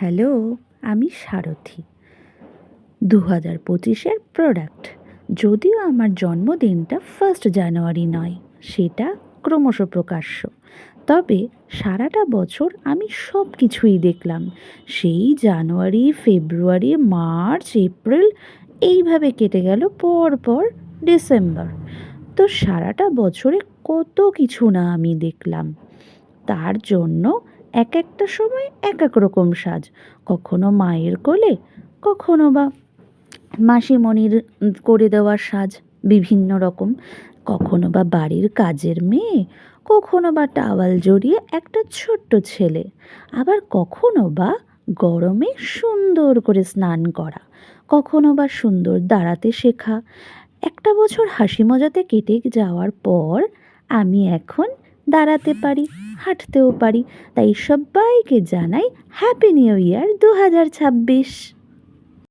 Hello, আমি সারথি। ২০২৫-এর product. যদিও আমার জন্মদিনটা 1 জানুয়ারি নয়, সেটা ক্রমশ প্রকাশ্য। তবে সারাটা বছর আমি সব কিছুই দেখলাম। সেই জানুয়ারি, ফেব্রুয়ারি, মার্চ, এপ্রিল এইভাবে কেটে গেল পর পর ডিসেম্বর। তো সারাটা বছরে কত কিছু না আমি দেখলাম। তার জন্য এক একটা সময় এক এক রকম সাজ। কখনো মায়ের কোলে, কখনো বা মাসিমণির করে দেওয়া সাজ বিভিন্ন রকম, কখনো বা বাড়ির কাজের মেয়ে, কখনো বা টাওয়াল জড়িয়ে একটা ছোট্ট ছেলে, আবার কখনো বা গরমে সুন্দর করে স্নান করা, কখনো বা সুন্দর দাঁড়াতে শেখা। একটা বছর হাসি মজাতে কেটে যাওয়ার পর আমি এখন দাঁড়াতে পারি, হাঁটতেও পারি। তাই সব্বাইকে জানাই হ্যাপি নিউ ইয়ার ২০২৬।